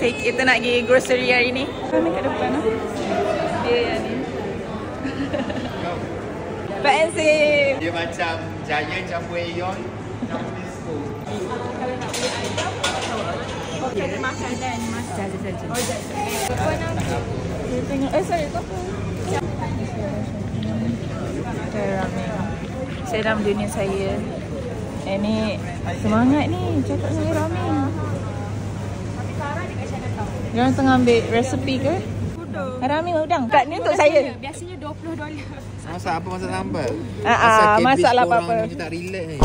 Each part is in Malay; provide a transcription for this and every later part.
Kita nak pergi grocery hari ni. Mana kat depan lah. Yang ni. Fancy. Dia macam Giant campur Aeon. Campur disco. Kalau nak beli ayam, kita makan dan masak saja. Oh, jangan. Kita tengok. Sorry, tu apa? Ramen. Saya dalam dunia saya. Ni semangat ni cakap dengan ramen. Tapi sekarang dekat Chinatown. Diorang tengah ambil resepi ke? Ramen udang. Kat ni untuk saya. Biasanya $20. Masak apa? Masak sambal? Masak lah apa-apa. Macam tak relax ni.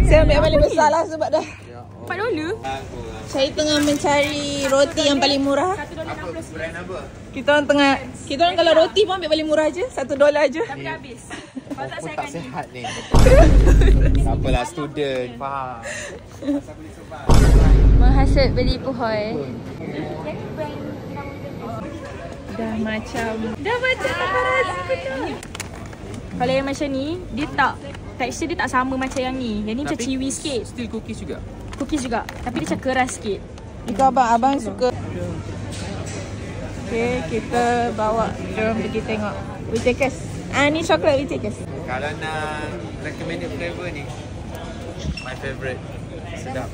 Saya ambil yang paling besar lah sebab dah $4. Saya tengah mencari roti yang paling murah. Apa? Brand apa? Kita orang kalau roti pun ambil paling murah je, $1 je. Tapi dah habis. Aku tak sihat ni. Tak apalah, student. Faham. Menghasut beli pohon. Dah macam paparazzi betul. Kalau yang macam ni, dia tak tekstur dia tak sama macam yang ni. Yang ni macam chewy sikit. Still cookies juga. Cookies juga, tapi dia macam keras sikit. Jika abang suka. Okay, kita bawa jom pergi tengok Whitakers. Ni coklat Whitakers. Kalau nak recommended flavor ni, my favourite. Sedap.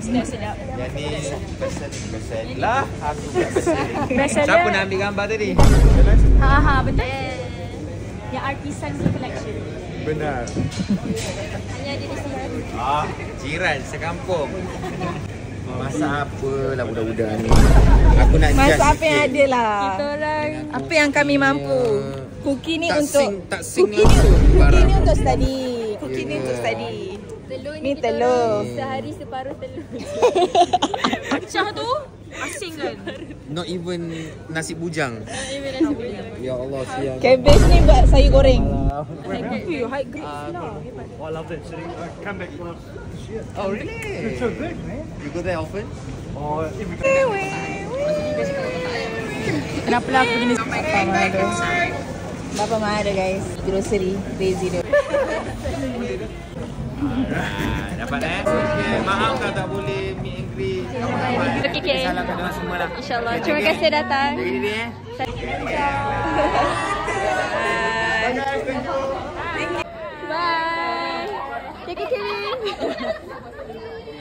Sedap. Yang ni persen lah. Aku tak persen. Siapa nak ambil gambar tadi? Betul. Yang artisan collection. Benar. Hanya ada di sini. Jiran sekampung. Masak apa lah budak-budak ni? Aku nak masak apa yang ada lah. Kita orang apa yang kami mampu. Cookie ni untuk cookie ni untuk study. Cookie ni untuk study. Telur ni telur. Sehari separuh telur. Pecah tu asing kan? Not even nasi bujang. Ya Allah, siang. Cabbage ni buat sayur goreng. High grade lah. Oh, I love it. So I come back last year. Oh, really? It's so good, man. You go there often? Oh, Kenapa lah aku gini? Bapa mana ada guys? Grocery, crazy dia. Dapat okay. Maaf kalau tak boleh meet and greet. Okay. Salam kat orang semua lah. InsyaAllah. Terima kasih datang. Jaga diri Bye. Bye. Take care.